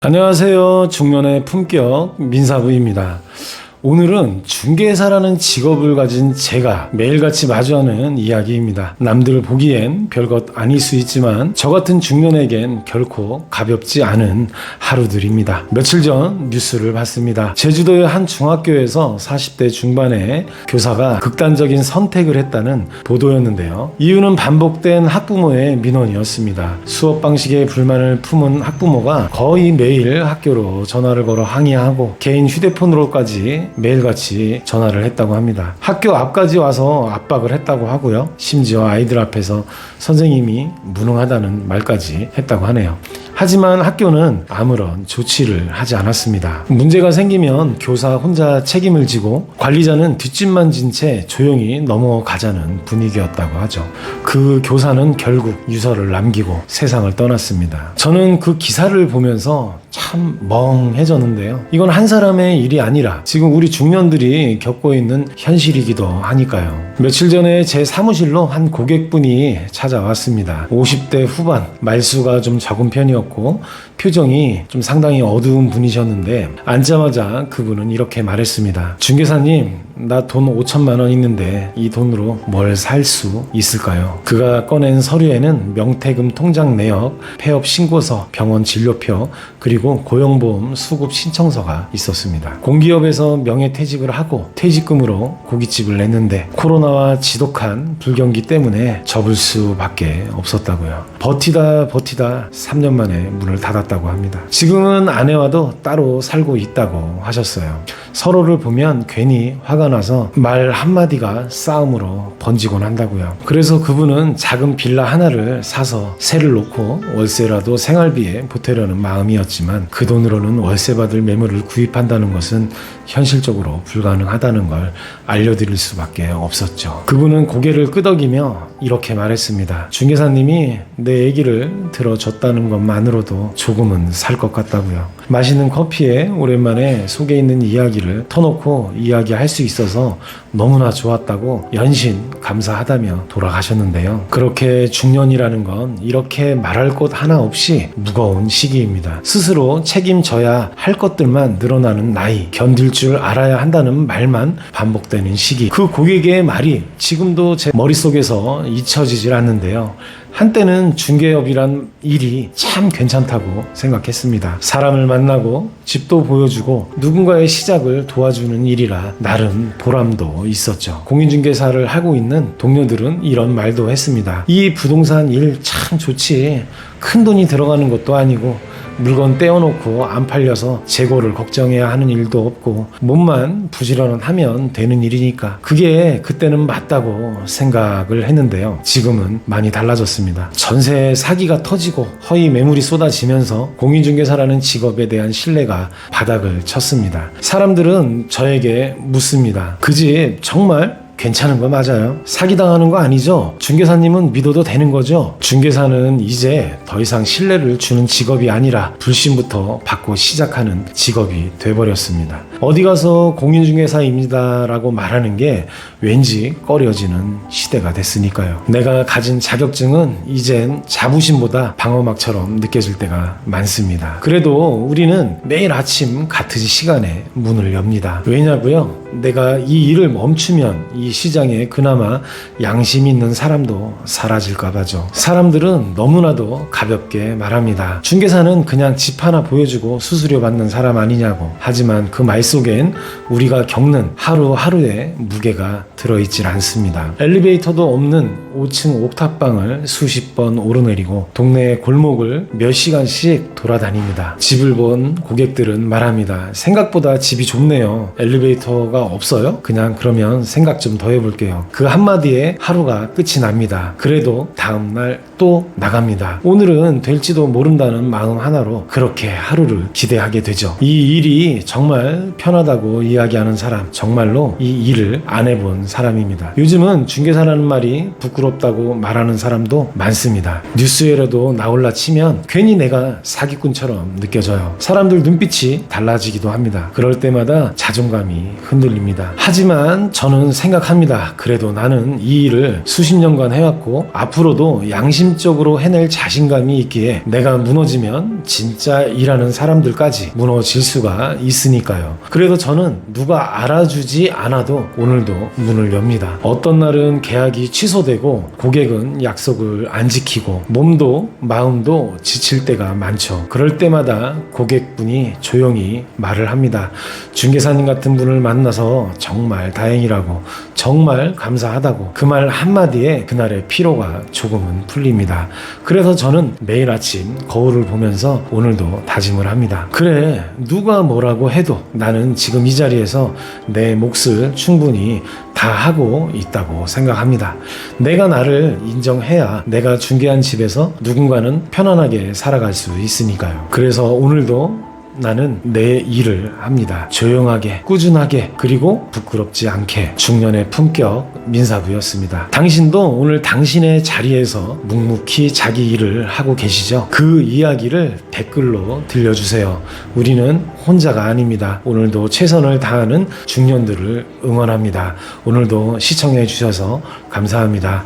안녕하세요. 중년의 품격 민사부입니다. 오늘은 중개사라는 직업을 가진 제가 매일같이 마주하는 이야기입니다. 남들 보기엔 별것 아닐 수 있지만 저 같은 중년에겐 결코 가볍지 않은 하루들입니다. 며칠 전 뉴스를 봤습니다. 제주도의 한 중학교에서 40대 중반의 교사가 극단적인 선택을 했다는 보도였는데요. 이유는 반복된 학부모의 민원이었습니다. 수업 방식에 불만을 품은 학부모가 거의 매일 학교로 전화를 걸어 항의하고 개인 휴대폰으로까지 매일같이 전화를 했다고 합니다. 학교 앞까지 와서 압박을 했다고 하고요. 심지어 아이들 앞에서 선생님이 무능하다는 말까지 했다고 하네요. 하지만 학교는 아무런 조치를 하지 않았습니다. 문제가 생기면 교사 혼자 책임을 지고 관리자는 뒷짐만 진 채 조용히 넘어가자는 분위기였다고 하죠. 그 교사는 결국 유서를 남기고 세상을 떠났습니다. 저는 그 기사를 보면서 참 멍해졌는데요. 이건 한 사람의 일이 아니라 지금 우리 중년들이 겪고 있는 현실이기도 하니까요. 며칠 전에 제 사무실로 한 고객분이 찾아왔습니다. 50대 후반, 말수가 좀 적은 편이었고 표정이 좀 상당히 어두운 분이셨는데 앉자마자 그분은 이렇게 말했습니다. 중개사님, 나 돈 5천만 원 있는데 이 돈으로 뭘 살 수 있을까요? 그가 꺼낸 서류에는 명태금 통장 내역, 폐업 신고서, 병원 진료표, 그리고 고용보험 수급 신청서가 있었습니다. 공기업에서 명예퇴직을 하고 퇴직금으로 고깃집을 냈는데 코로나와 지독한 불경기 때문에 접을 수밖에 없었다고요. 버티다 3년 만에 문을 닫았다고 합니다. 지금은 아내와도 따로 살고 있다고 하셨어요. 서로를 보면 괜히 화가 나서 말 한마디가 싸움으로 번지곤 한다고요. 그래서 그분은 작은 빌라 하나를 사서 세를 놓고 월세라도 생활비에 보태려는 마음이었지만 그 돈으로는 월세 받을 매물을 구입한다는 것은 현실적으로 불가능하다는 걸 알려드릴 수밖에 없었죠. 그분은 고개를 끄덕이며 이렇게 말했습니다. 중개사님이 내 얘기를 들어줬다는 것만으로도 조금은 살 것 같다고요. 마시는 커피에 오랜만에 속에 있는 이야기를 터놓고 이야기할 수 있어서 너무나 좋았다고 연신 감사하다며 돌아가셨는데요. 그렇게 중년이라는 건 이렇게 말할 것 하나 없이 무거운 시기입니다. 스스로 책임져야 할 것들만 늘어나는 나이, 견딜 줄 알아야 한다는 말만 반복되는 시기. 그 고객의 말이 지금도 제 머릿속에서 잊혀지질 않는데요. 한때는 중개업이란 일이 참 괜찮다고 생각했습니다. 사람을 만나고 집도 보여주고 누군가의 시작을 도와주는 일이라 나름 보람도 있었죠. 공인중개사를 하고 있는 동료들은 이런 말도 했습니다. 이 부동산 일 참 좋지. 큰 돈이 들어가는 것도 아니고 물건 떼어놓고 안 팔려서 재고를 걱정해야 하는 일도 없고 몸만 부지런하면 되는 일이니까 그게 그때는 맞다고 생각을 했는데요. 지금은 많이 달라졌습니다. 전세 사기가 터지고 허위 매물이 쏟아지면서 공인중개사라는 직업에 대한 신뢰가 바닥을 쳤습니다. 사람들은 저에게 묻습니다. 그 집 정말 괜찮은 거 맞아요? 사기당하는 거 아니죠? 중개사님은 믿어도 되는 거죠? 중개사는 이제 더 이상 신뢰를 주는 직업이 아니라 불신부터 받고 시작하는 직업이 돼버렸습니다. 어디 가서 공인중개사입니다 라고 말하는 게 왠지 꺼려지는 시대가 됐으니까요. 내가 가진 자격증은 이젠 자부심보다 방어막처럼 느껴질 때가 많습니다. 그래도 우리는 매일 아침 같은 시간에 문을 엽니다. 왜냐고요? 내가 이 일을 멈추면 이 시장에 그나마 양심 있는 사람도 사라질까 봐죠. 사람들은 너무나도 가볍게 말합니다. 중개사는 그냥 집 하나 보여주고 수수료 받는 사람 아니냐고. 하지만 그 말 속엔 우리가 겪는 하루하루의 무게가 들어있질 않습니다. 엘리베이터도 없는 5층 옥탑방을 수십 번 오르내리고 동네 골목을 몇 시간씩 돌아다닙니다. 집을 본 고객들은 말합니다. 생각보다 집이 좁네요. 엘리베이터가 없어요? 그냥 그러면 생각 좀 더 해볼게요. 그 한마디에 하루가 끝이 납니다. 그래도 다음날 또 나갑니다. 오늘은 될지도 모른다는 마음 하나로 그렇게 하루를 기대하게 되죠. 이 일이 정말 편하다고 이야기하는 사람, 정말로 이 일을 안 해본 사람입니다. 요즘은 중개사라는 말이 부끄러워 부끄럽다고 말하는 사람도 많습니다. 뉴스에라도 나올라 치면 괜히 내가 사기꾼처럼 느껴져요. 사람들 눈빛이 달라지기도 합니다. 그럴 때마다 자존감이 흔들립니다. 하지만 저는 생각합니다. 그래도 나는 이 일을 수십 년간 해왔고 앞으로도 양심적으로 해낼 자신감이 있기에 내가 무너지면 진짜 일하는 사람들까지 무너질 수가 있으니까요. 그래도 저는 누가 알아주지 않아도 오늘도 문을 엽니다. 어떤 날은 계약이 취소되고 고객은 약속을 안 지키고 몸도 마음도 지칠 때가 많죠. 그럴 때마다 고객분이 조용히 말을 합니다. 중개사님 같은 분을 만나서 정말 다행이라고, 정말 감사하다고, 그 말 한마디에 그날의 피로가 조금은 풀립니다. 그래서 저는 매일 아침 거울을 보면서 오늘도 다짐을 합니다. 그래, 누가 뭐라고 해도 나는 지금 이 자리에서 내 몫을 충분히 다 하고 있다고 생각합니다. 내가 나를 인정해야 내가 중개한 집에서 누군가는 편안하게 살아갈 수 있으니까요. 그래서 오늘도 나는 내 일을 합니다. 조용하게, 꾸준하게, 그리고 부끄럽지 않게. 중년의 품격 민사부였습니다. 당신도 오늘 당신의 자리에서 묵묵히 자기 일을 하고 계시죠? 그 이야기를 댓글로 들려주세요. 우리는 혼자가 아닙니다. 오늘도 최선을 다하는 중년들을 응원합니다. 오늘도 시청해 주셔서 감사합니다.